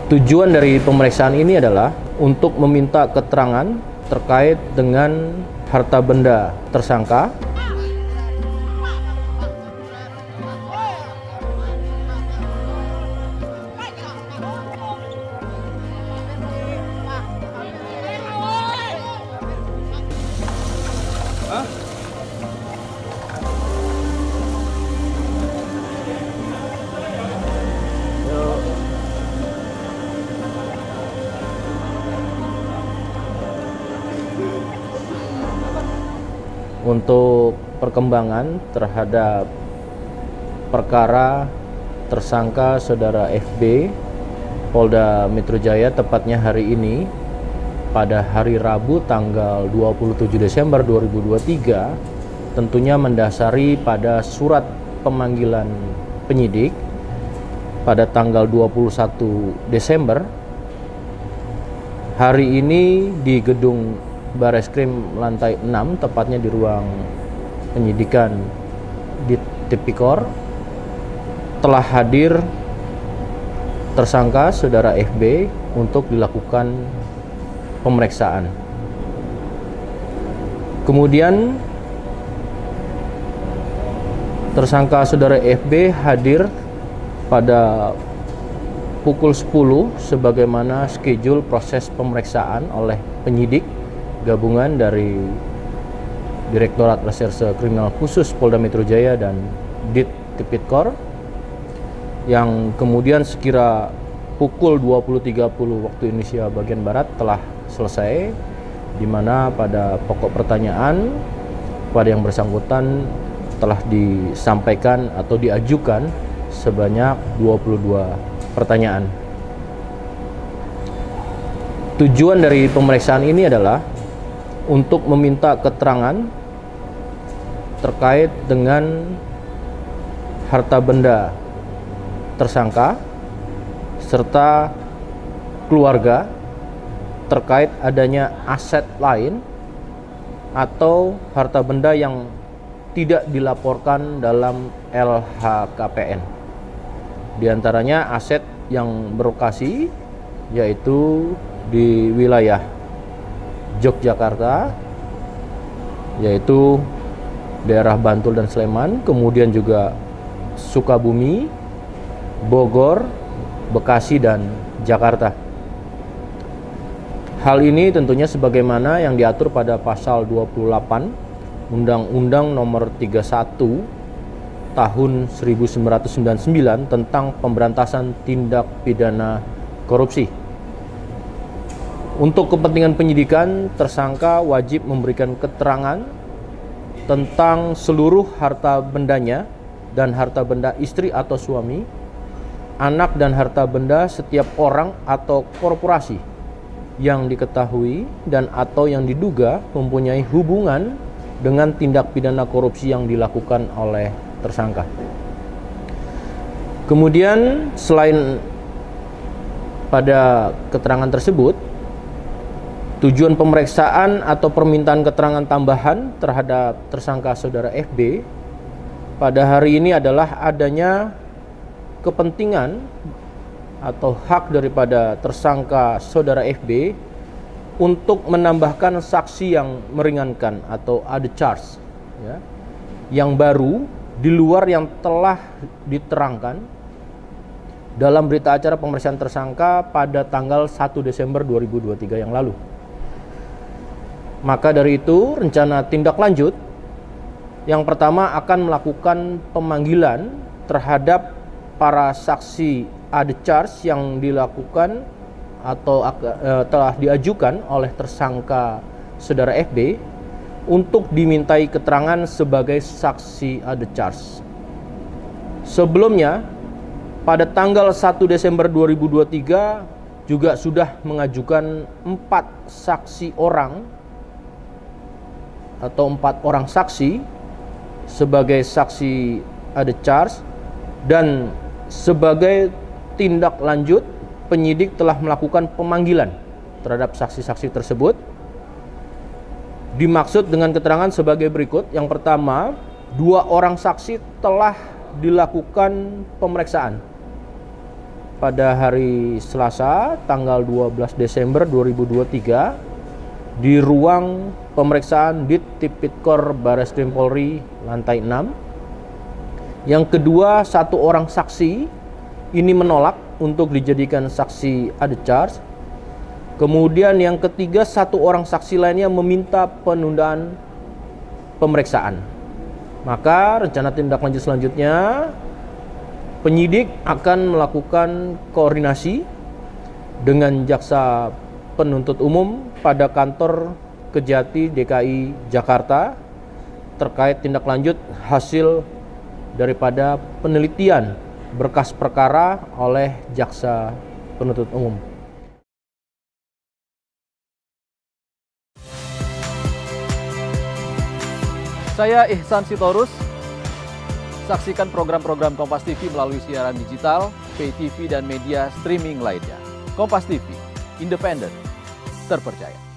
Tujuan dari pemeriksaan ini adalah untuk meminta keterangan terkait dengan harta benda tersangka, untuk perkembangan terhadap perkara tersangka saudara FB Polda Metro Jaya, tepatnya hari ini pada hari Rabu tanggal 27 Desember 2023, tentunya mendasari pada surat pemanggilan penyidik pada tanggal 21 Desember hari ini di gedung Bareskrim lantai 6, tepatnya di ruang penyidikan di Tipikor, telah hadir tersangka saudara FB untuk dilakukan pemeriksaan. Kemudian tersangka saudara FB hadir pada pukul 10 sebagaimana schedule proses pemeriksaan oleh penyidik gabungan dari Direktorat Reserse Kriminal Khusus Polda Metro Jaya dan Dit Tipikor, yang kemudian sekira pukul 20.30 waktu Indonesia bagian Barat telah selesai, di mana pada pokok pertanyaan pada yang bersangkutan telah disampaikan atau diajukan sebanyak 22 pertanyaan. Tujuan dari pemeriksaan ini adalah untuk meminta keterangan terkait dengan harta benda tersangka serta keluarga terkait adanya aset lain atau harta benda yang tidak dilaporkan dalam LHKPN. Di antaranya aset yang berlokasi yaitu di wilayah Yogyakarta, yaitu daerah Bantul dan Sleman, kemudian juga Sukabumi, Bogor, Bekasi, dan Jakarta. Hal ini tentunya sebagaimana yang diatur pada pasal 28 Undang-Undang Nomor 31 Tahun 1999 tentang pemberantasan tindak pidana korupsi. Untuk kepentingan penyidikan, tersangka wajib memberikan keterangan tentang seluruh harta bendanya dan harta benda istri atau suami, anak dan harta benda setiap orang atau korporasi yang diketahui dan atau yang diduga mempunyai hubungan dengan tindak pidana korupsi yang dilakukan oleh tersangka. Kemudian selain pada keterangan tersebut, tujuan pemeriksaan atau permintaan keterangan tambahan terhadap tersangka saudara FB pada hari ini adalah adanya kepentingan atau hak daripada tersangka saudara FB untuk menambahkan saksi yang meringankan atau other charge, ya, yang baru di luar yang telah diterangkan dalam berita acara pemeriksaan tersangka pada tanggal 1 Desember 2023 yang lalu. Maka dari itu, rencana tindak lanjut yang pertama akan melakukan pemanggilan terhadap para saksi other charge yang dilakukan atau telah diajukan oleh tersangka saudara FB untuk dimintai keterangan sebagai saksi other charge. Sebelumnya, pada tanggal 1 Desember 2023 juga sudah mengajukan 4 saksi orang atau 4 orang saksi sebagai saksi other charge, dan sebagai tindak lanjut penyidik telah melakukan pemanggilan terhadap saksi-saksi tersebut. Dimaksud dengan keterangan sebagai berikut. Yang pertama, 2 orang saksi telah dilakukan pemeriksaan pada hari Selasa tanggal 12 Desember 2023 di ruang pemeriksaan Dit Tipikor Barreskrim Polri lantai 6. Yang kedua, satu orang saksi ini menolak untuk dijadikan saksi ada charge. Kemudian yang ketiga, satu orang saksi lainnya meminta penundaan pemeriksaan. Maka rencana tindak lanjut selanjutnya, penyidik akan melakukan koordinasi dengan jaksa penuntut umum pada kantor Kejati DKI Jakarta terkait tindak lanjut hasil daripada penelitian berkas perkara oleh jaksa penuntut umum. Saya Ihsan Sitorus. Saksikan program-program Kompas TV melalui siaran digital, pay TV, dan media streaming lainnya. Kompas TV, independen, terpercaya.